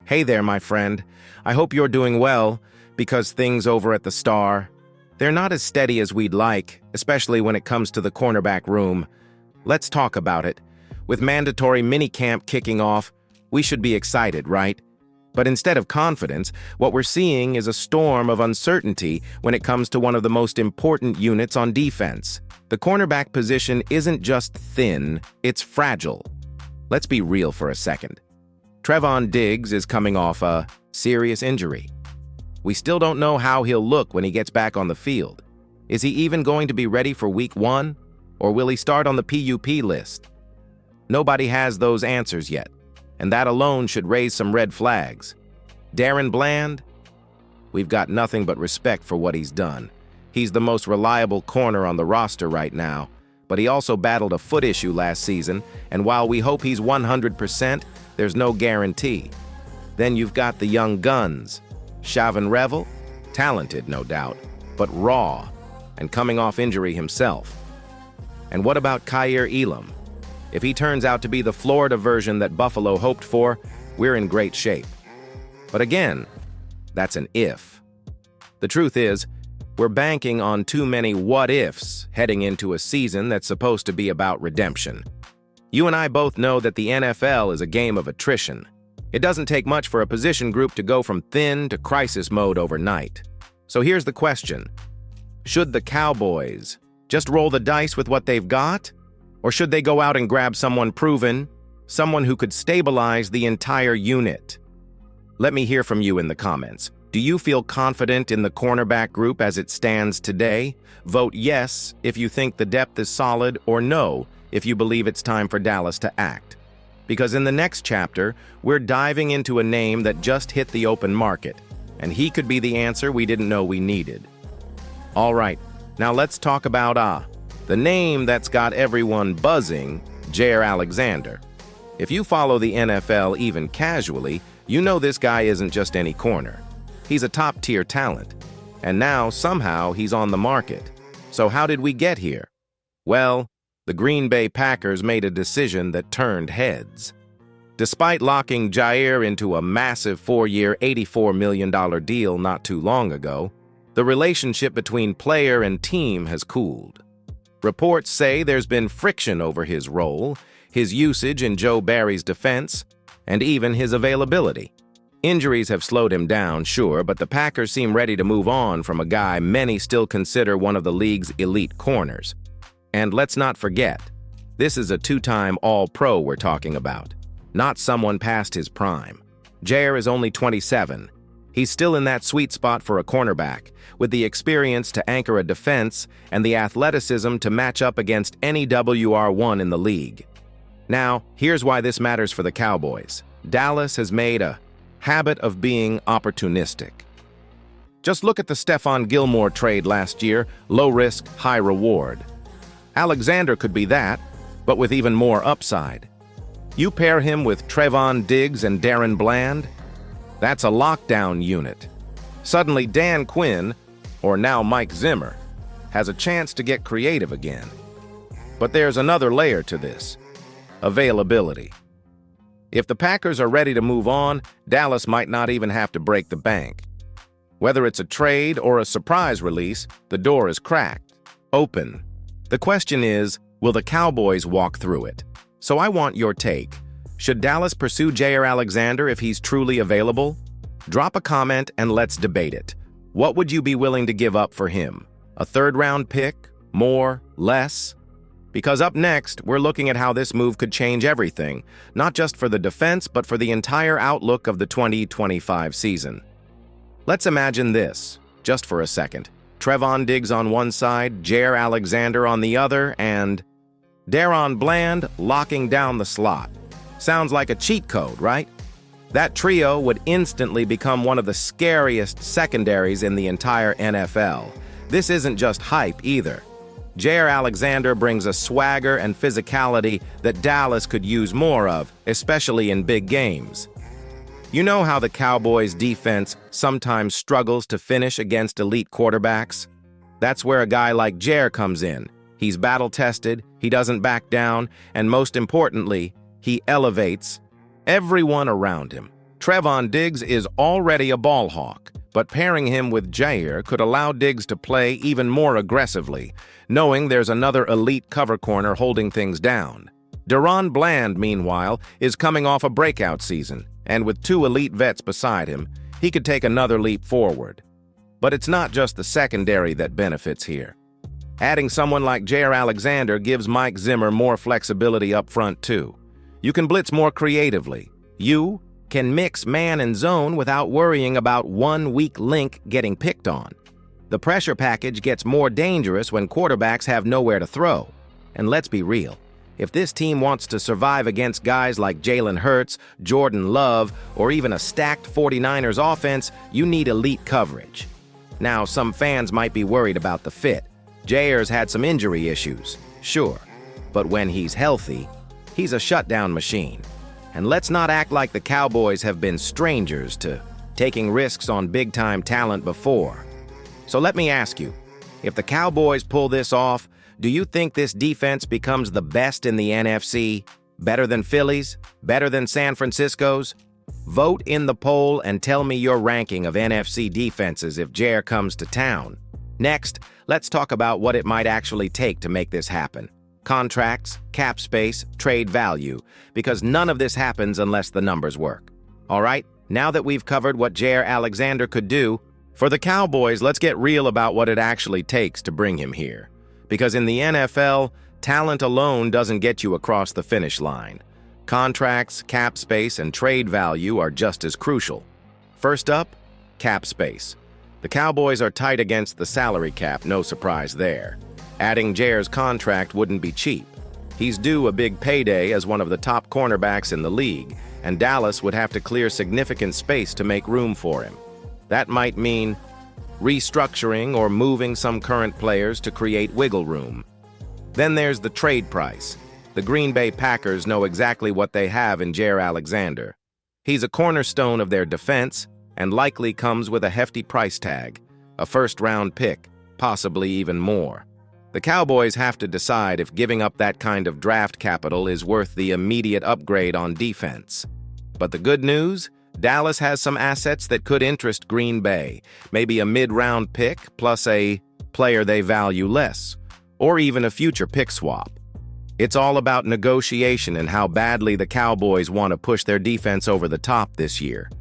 Hey there, my friend. I hope you're doing well, because things over at the Star, they're not as steady as we'd like, especially when it comes to the cornerback room. Let's talk about it. With mandatory minicamp kicking off, we should be excited, right? But instead of confidence, what we're seeing is a storm of uncertainty when it comes to one of the most important units on defense. The cornerback position isn't just thin, it's fragile. Let's be real for a second. Trevon Diggs is coming off a serious injury. We still don't know how he'll look when he gets back on the field. Is he even going to be ready for Week 1? Or will he start on the PUP list? Nobody has those answers yet, and that alone should raise some red flags. Darren Bland? We've got nothing but respect for what he's done. He's the most reliable corner on the roster right now, but he also battled a foot issue last season, and while we hope he's 100%, there's no guarantee. Then you've got the young guns. Shavon Revel? Talented, no doubt, but raw, and coming off injury himself. And what about Kaiir Elam? If he turns out to be the Florida version that Buffalo hoped for, we're in great shape. But again, that's an if. The truth is, we're banking on too many what-ifs heading into a season that's supposed to be about redemption. You and I both know that the NFL is a game of attrition. It doesn't take much for a position group to go from thin to crisis mode overnight. So here's the question. Should the Cowboys just roll the dice with what they've got? Or should they go out and grab someone proven, someone who could stabilize the entire unit? Let me hear from you in the comments. Do you feel confident in the cornerback group as it stands today? Vote yes if you think the depth is solid, or no if you believe it's time for Dallas to act. Because in the next chapter, we're diving into a name that just hit the open market, and he could be the answer we didn't know we needed. All right, now let's talk about the name that's got everyone buzzing, Jaire Alexander. If you follow the NFL even casually, you know this guy isn't just any corner. He's a top-tier talent, and now somehow he's on the market. So how did we get here? Well, the Green Bay Packers made a decision that turned heads. Despite locking Jaire into a massive 4-year, $84 million deal not too long ago, the relationship between player and team has cooled. Reports say there's been friction over his role, his usage in Joe Barry's defense, and even his availability. Injuries have slowed him down, sure, but the Packers seem ready to move on from a guy many still consider one of the league's elite corners. And let's not forget, this is a 2-time All-Pro we're talking about, not someone past his prime. Jaire is only 27. He's still in that sweet spot for a cornerback, with the experience to anchor a defense and the athleticism to match up against any WR1 in the league. Now, here's why this matters for the Cowboys. Dallas has made a habit of being opportunistic. Just look at the Stephon Gilmore trade last year, low risk, high reward. Alexander could be that, but with even more upside. You pair him with Trevon Diggs and Darren Bland, that's a lockdown unit. Suddenly Dan Quinn, or now Mike Zimmer, has a chance to get creative again. But there's another layer to this: availability. If the Packers are ready to move on, Dallas might not even have to break the bank. Whether it's a trade or a surprise release, the door is cracked, open. The question is, will the Cowboys walk through it? So I want your take. Should Dallas pursue Jaire Alexander if he's truly available? Drop a comment and let's debate it. What would you be willing to give up for him? A third-round pick? More? Less? Because up next, we're looking at how this move could change everything, not just for the defense, but for the entire outlook of the 2025 season. Let's imagine this, just for a second. Trevon Diggs on one side, Jaire Alexander on the other, and Darren Bland locking down the slot. Sounds like a cheat code, right? That trio would instantly become one of the scariest secondaries in the entire NFL. This isn't just hype either. Jaire Alexander brings a swagger and physicality that Dallas could use more of, especially in big games. You know how the Cowboys' defense sometimes struggles to finish against elite quarterbacks? That's where a guy like Jaire comes in. He's battle-tested, he doesn't back down, and most importantly, he elevates everyone around him. Trevon Diggs is already a ball hawk, but pairing him with Jair could allow Diggs to play even more aggressively, knowing there's another elite cover corner holding things down. Deron Bland, meanwhile, is coming off a breakout season, and with two elite vets beside him, he could take another leap forward. But it's not just the secondary that benefits here. Adding someone like Jair Alexander gives Mike Zimmer more flexibility up front too. You can blitz more creatively. You can mix man and zone without worrying about one weak link getting picked on. The pressure package gets more dangerous when quarterbacks have nowhere to throw. And let's be real, if this team wants to survive against guys like Jalen Hurts, Jordan Love, or even a stacked 49ers offense, you need elite coverage. Now, some fans might be worried about the fit. Jair's had some injury issues, sure, but when he's healthy, he's a shutdown machine. And let's not act like the Cowboys have been strangers to taking risks on big-time talent before. So let me ask you, if the Cowboys pull this off, do you think this defense becomes the best in the NFC? Better than Philly's? Better than San Francisco's? Vote in the poll and tell me your ranking of NFC defenses if Jair comes to town. Next, let's talk about what it might actually take to make this happen. Contracts, cap space, trade value, because none of this happens unless the numbers work. All right, now that we've covered what Jair Alexander could do, for the Cowboys, let's get real about what it actually takes to bring him here. Because in the NFL, talent alone doesn't get you across the finish line. Contracts, cap space, and trade value are just as crucial. First up, cap space. The Cowboys are tight against the salary cap, no surprise there. Adding Jair's contract wouldn't be cheap. He's due a big payday as one of the top cornerbacks in the league, and Dallas would have to clear significant space to make room for him. That might mean restructuring or moving some current players to create wiggle room. Then there's the trade price. The Green Bay Packers know exactly what they have in Jair Alexander. He's a cornerstone of their defense and likely comes with a hefty price tag, a first-round pick, possibly even more. The Cowboys have to decide if giving up that kind of draft capital is worth the immediate upgrade on defense. But the good news? Dallas has some assets that could interest Green Bay, maybe a mid-round pick plus a player they value less, or even a future pick swap. It's all about negotiation and how badly the Cowboys want to push their defense over the top this year.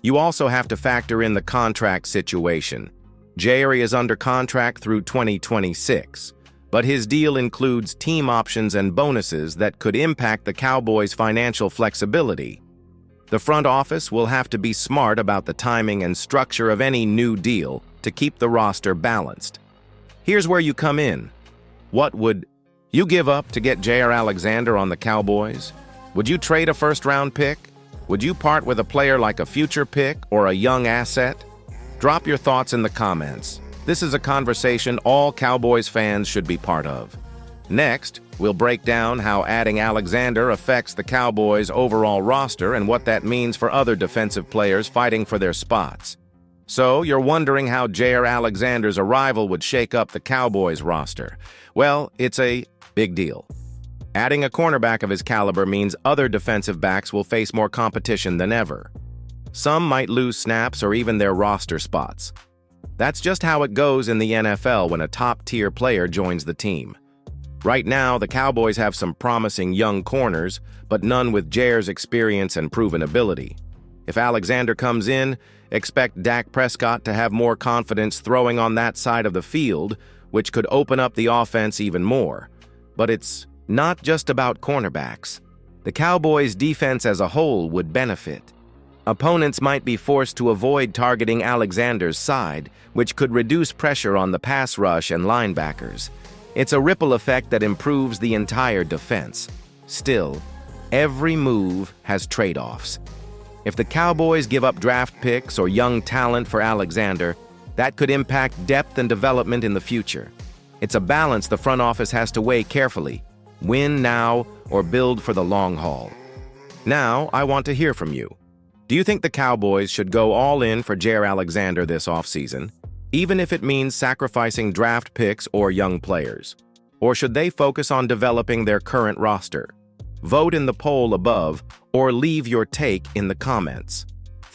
You also have to factor in the contract situation. Jair is under contract through 2026, but his deal includes team options and bonuses that could impact the Cowboys' financial flexibility. The front office will have to be smart about the timing and structure of any new deal to keep the roster balanced. Here's where you come in. What would you give up to get Jair Alexander on the Cowboys? Would you trade a first-round pick? Would you part with a player like a future pick or a young asset? Drop your thoughts in the comments. This is a conversation all Cowboys fans should be part of. Next, we'll break down how adding Alexander affects the Cowboys' overall roster and what that means for other defensive players fighting for their spots. So, you're wondering how Jair Alexander's arrival would shake up the Cowboys' roster. Well, it's a big deal. Adding a cornerback of his caliber means other defensive backs will face more competition than ever. Some might lose snaps or even their roster spots. That's just how it goes in the NFL when a top-tier player joins the team. Right now, the Cowboys have some promising young corners, but none with Jair's experience and proven ability. If Alexander comes in, expect Dak Prescott to have more confidence throwing on that side of the field, which could open up the offense even more. But it's not just about cornerbacks. The Cowboys' defense as a whole would benefit. Opponents might be forced to avoid targeting Alexander's side, which could reduce pressure on the pass rush and linebackers. It's a ripple effect that improves the entire defense. Still, every move has trade-offs. If the Cowboys give up draft picks or young talent for Alexander, that could impact depth and development in the future. It's a balance the front office has to weigh carefully. Win now or build for the long haul. Now, I want to hear from you. Do you think the Cowboys should go all in for Jair Alexander this offseason, even if it means sacrificing draft picks or young players? Or should they focus on developing their current roster? Vote in the poll above or leave your take in the comments.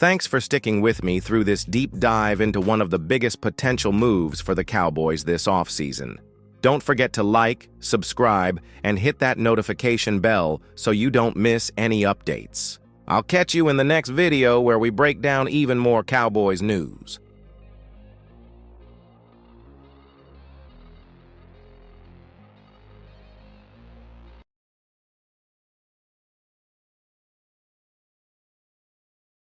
Thanks for sticking with me through this deep dive into one of the biggest potential moves for the Cowboys this offseason. Don't forget to like, subscribe, and hit that notification bell so you don't miss any updates. I'll catch you in the next video where we break down even more Cowboys news.